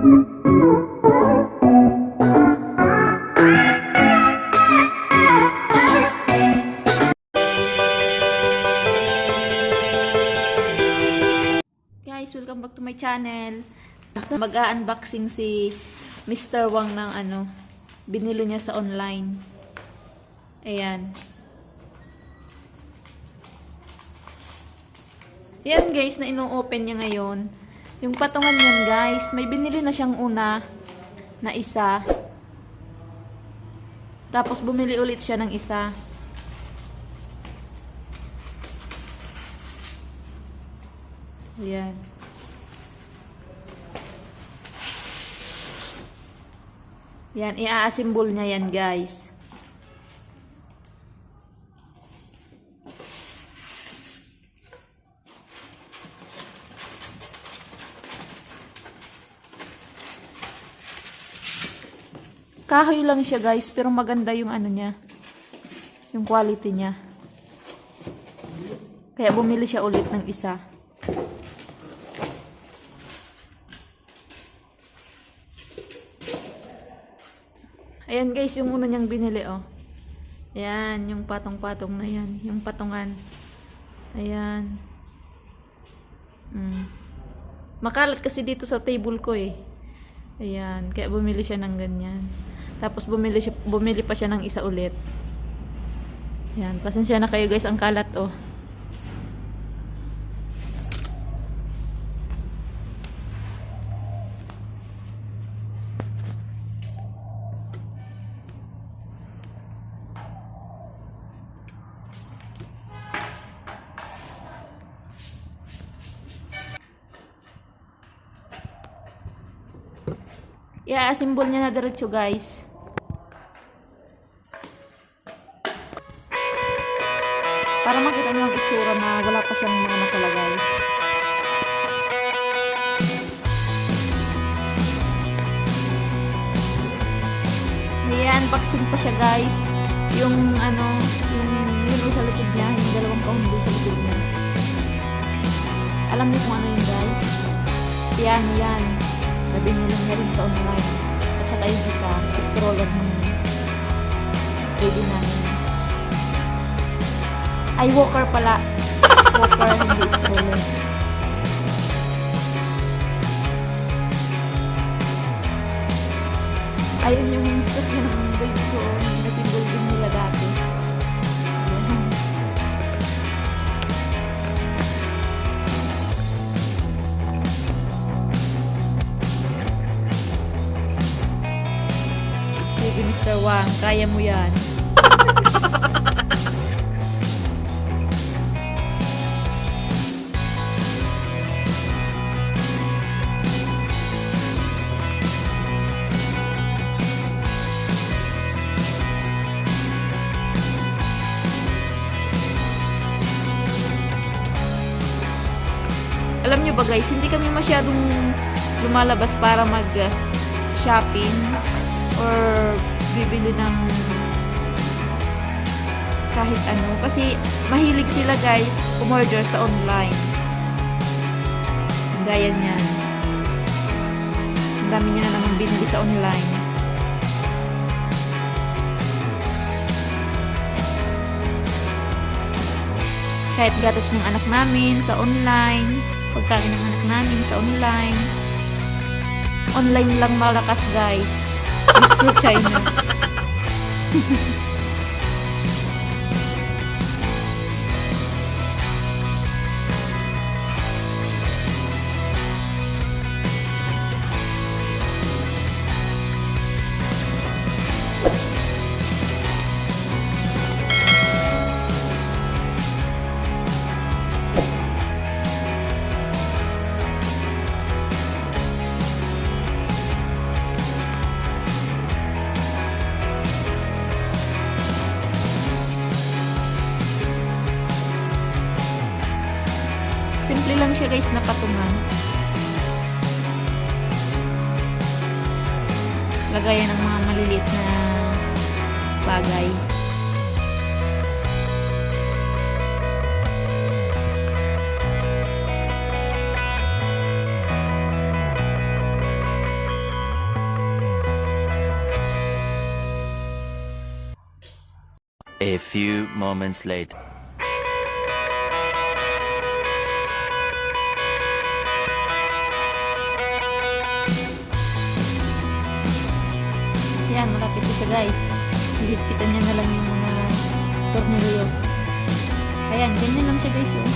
Guys, welcome back to my channel. Mag-a-unboxing si Mr. Wang ng binili niya sa online. Ayan. Yan guys, na ino-open niya ngayon. Yung patungan niyan guys, may binili na siyang una na isa. Tapos bumili ulit siya ng isa. Ayan. Yan, i-assemble niya yan guys. Kahoy lang siya guys, pero maganda yung niya. Yung quality niya. Kaya bumili siya ulit ng isa. Ayan guys, yung una niyang binili oh. Ayan, yung patong-patong na yan. Yung patungan. Ayan. Makalat kasi dito sa table ko eh. Ayan, kaya bumili siya ng ganyan. Tapos bumili pa siya ng isa ulit. Ayan, pasensya na kayo guys, ang kalat oh. I-assemble niya na diretso guys. Para makita niyo ang itsura na wala pa siyang mga nakalagay. May unboxing pa siya guys. Yung yung sa likod niya, yung dalawang kahon sa likod niya. Alam niyo kung ano yun guys? Yan. Nabinili niya rin sa online. At saka yung isa, stroller ng baby namin. Ay, walker pala. Walker, hindi stroller. Ayun yung stock niya ng baby ko. Nasimbol din nila dati. Sige Mr. Wang, kaya mo yan. Alam nyo ba guys, hindi kami masyadong lumalabas para mag-shopping or bibili ng kahit ano. Kasi mahilig sila guys umorder sa online. Gaya niyan. Ang dami niya na naman binili sa online. Kahit gatas ng anak namin sa online. Pagkain ng anak namin sa online. Online lang malakas guys. Mr. China. Simple lang siya guys na patungan. Lagayan ng mga maliliit na bagay. A few moments later. Yan, malapit ko siya guys. Hihigpitan niya na lang yung mga tornilyo. Ayan, ganyan lang siya guys. Oh.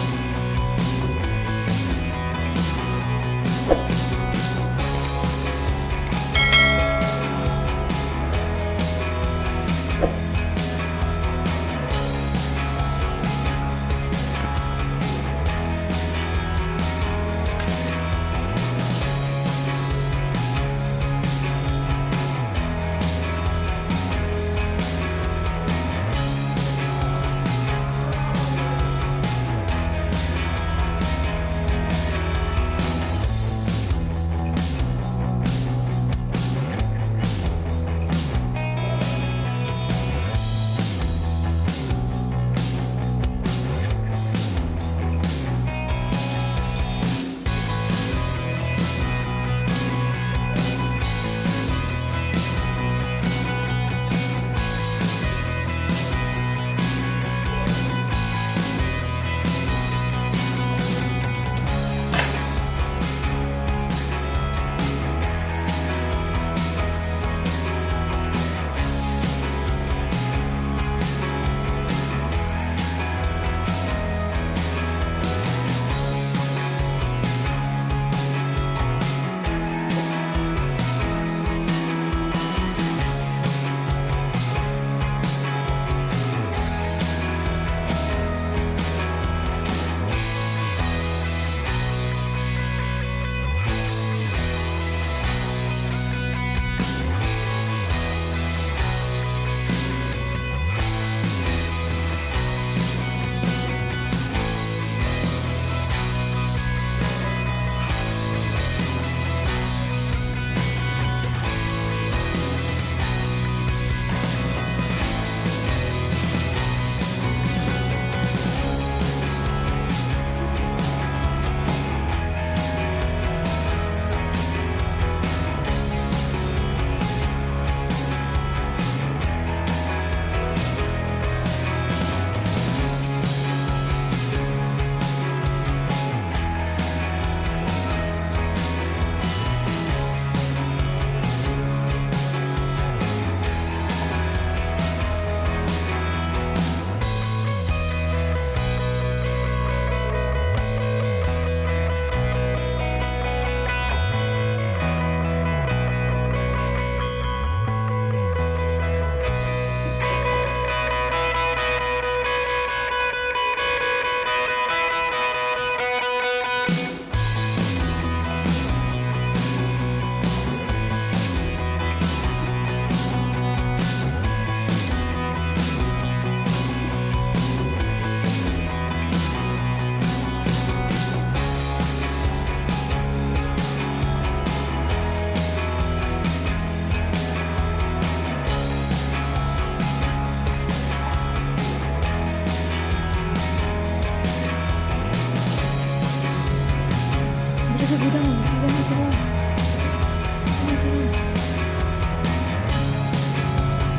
Sa gudang, gudang ito.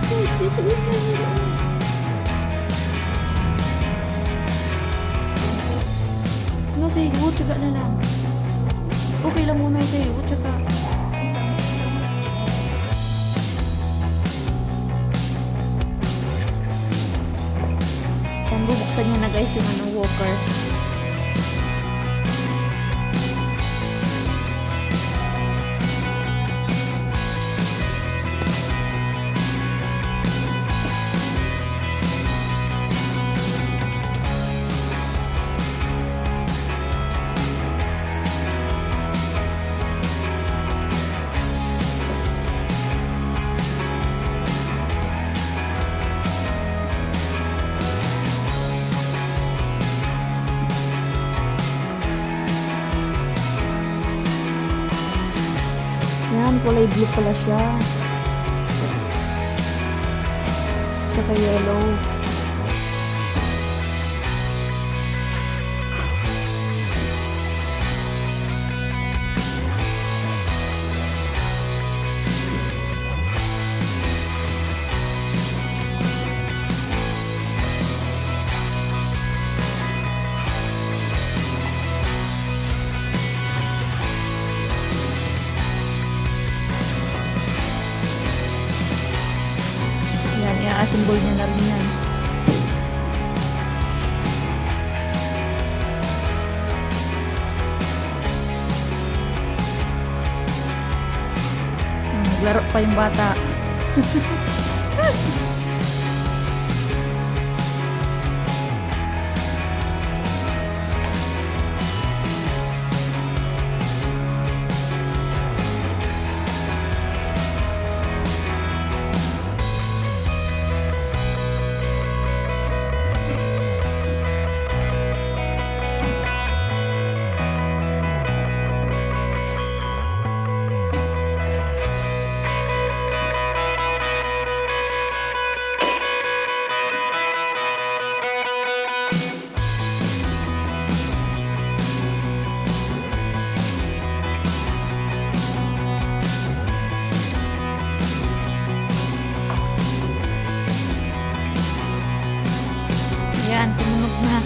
Ay, shit, sa gudang. No, say, tsaga na lang. Okay lang muna sa'yo, tsaga. Yan, bubuksan niya na guys yung walker. Yan, kulay blue pala siya. Tsaka yellow. symbol niya na rin yan. Naglaro pa yung bata. Yan, tumunog na.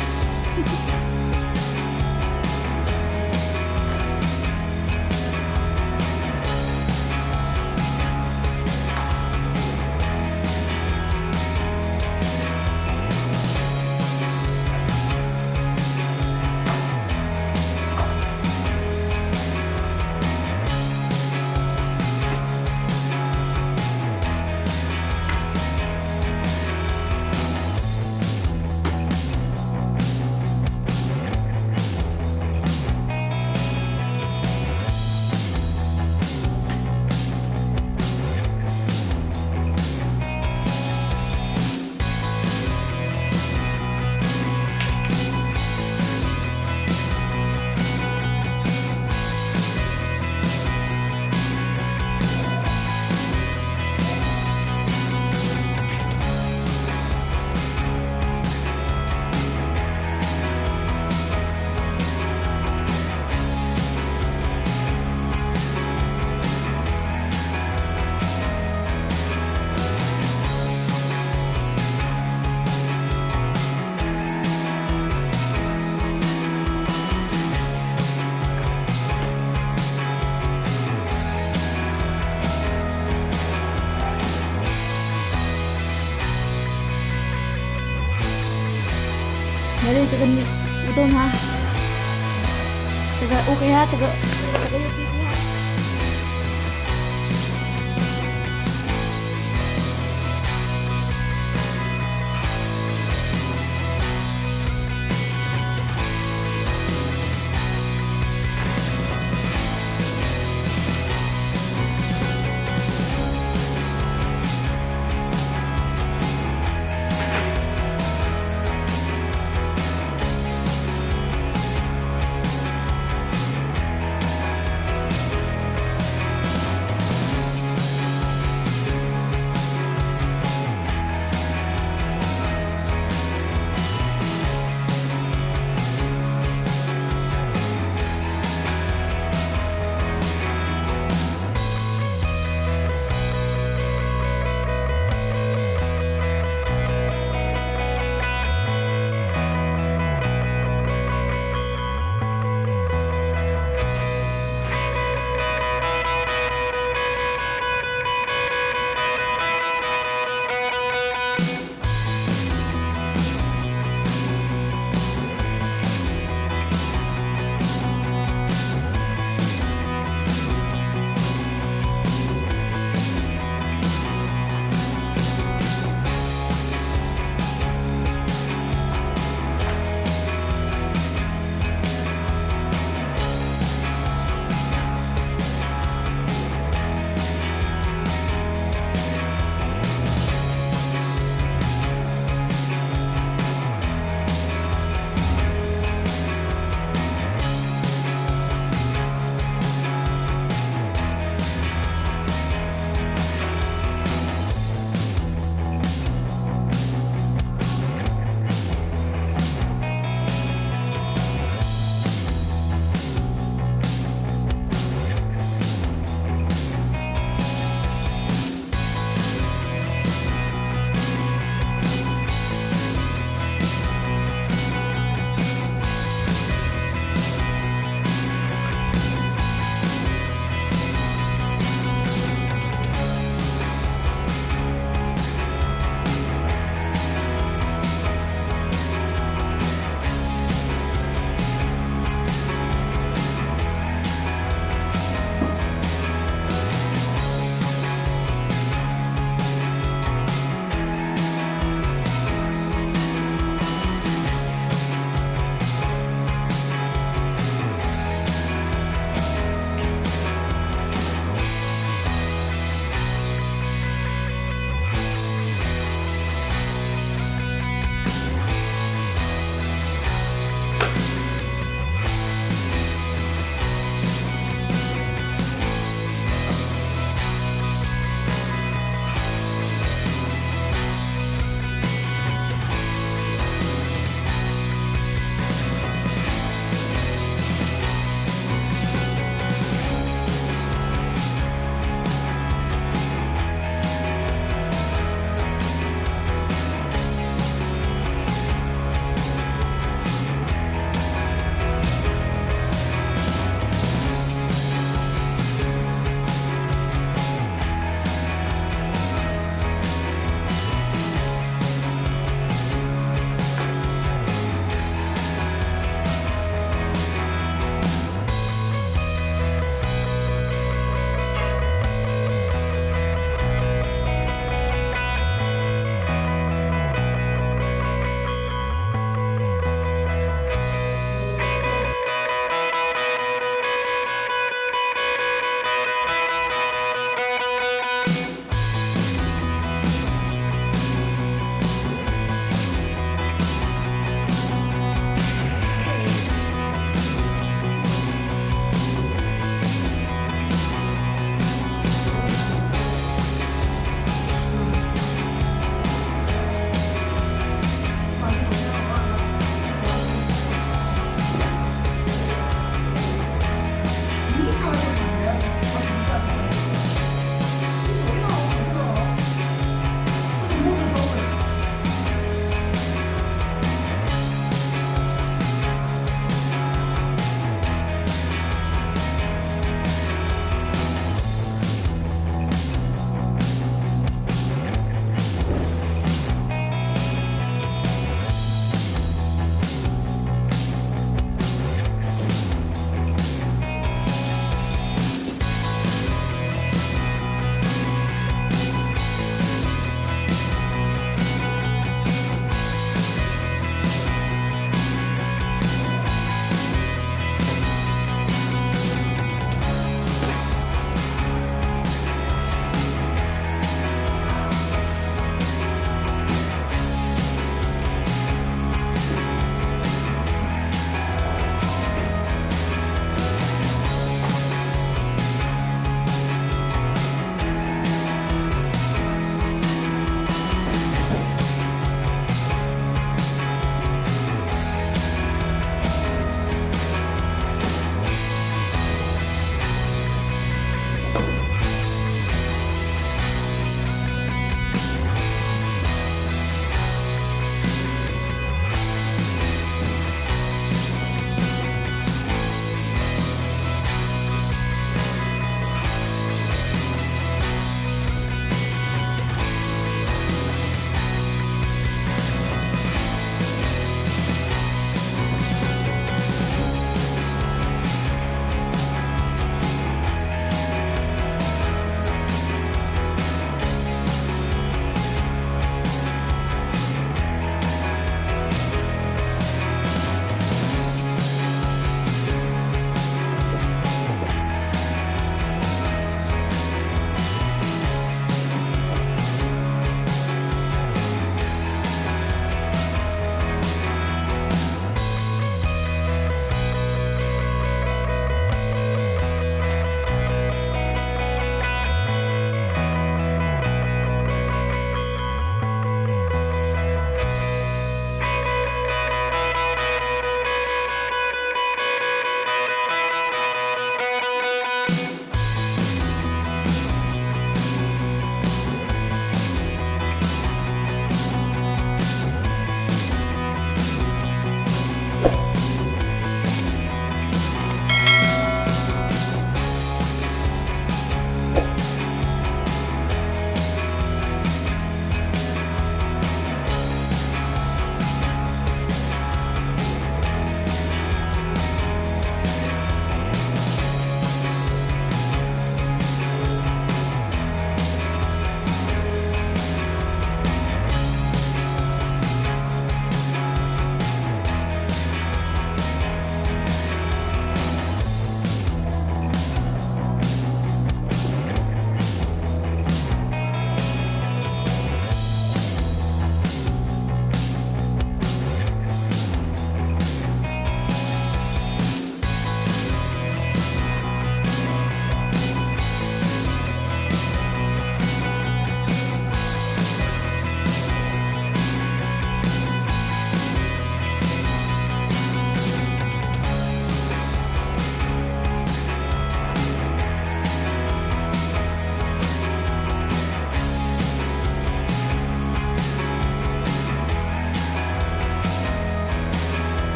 Dali, taga udon ha. Taga okay ha, taga UP ha.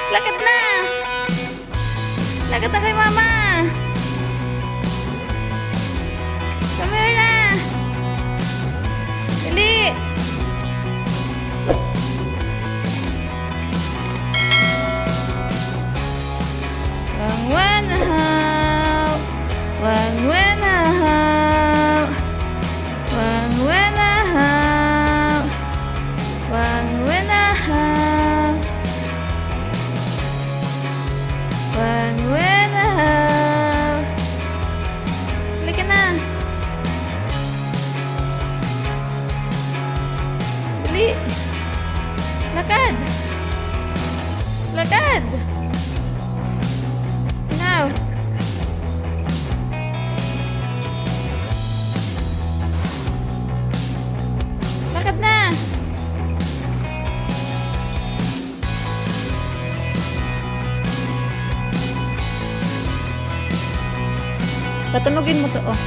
Lakad na! Lakad na kay mama! Come here na! Dali! One and a half, one and a half, one and a half, one and a half, one and a half. Halika na. Dali. Lakad. Lakad. Now. Lakad na. Patunogin mo to, oh.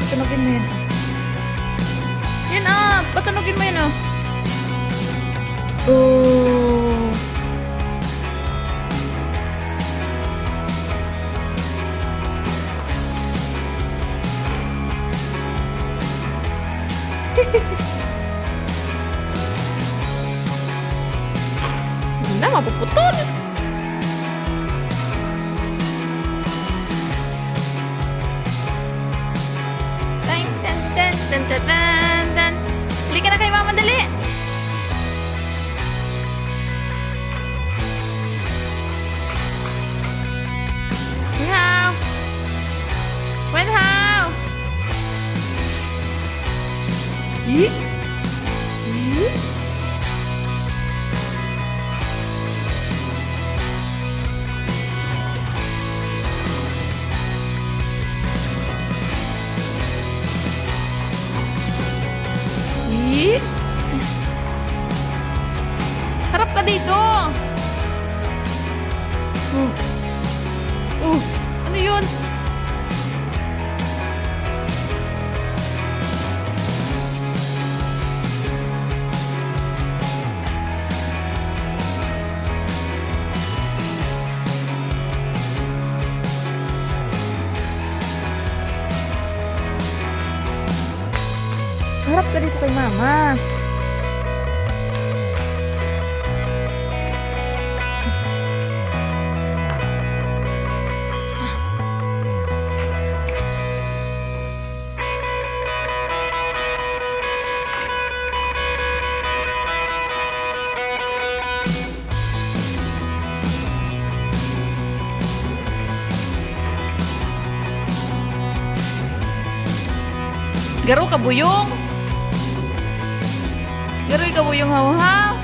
Patunogin mo yun, oh. Yan, oh. Patunogin mo yun, oh. Oh. Hindi na, mapuputol. Tan, tan, tan, tan, tan, tan, tan. Halika na kay mama, dali. Wenhao. Wenhao. Ih. Ih. Ih. Harap ka dito. Ano yun? Harap ka dito kay mama. Garo ka buyong. Garo ka buyong haw-haw. Haw.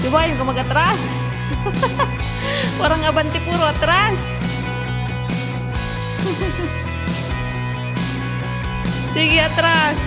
Diba yung mag-atras? Parang abante puro atras. Sige, atras.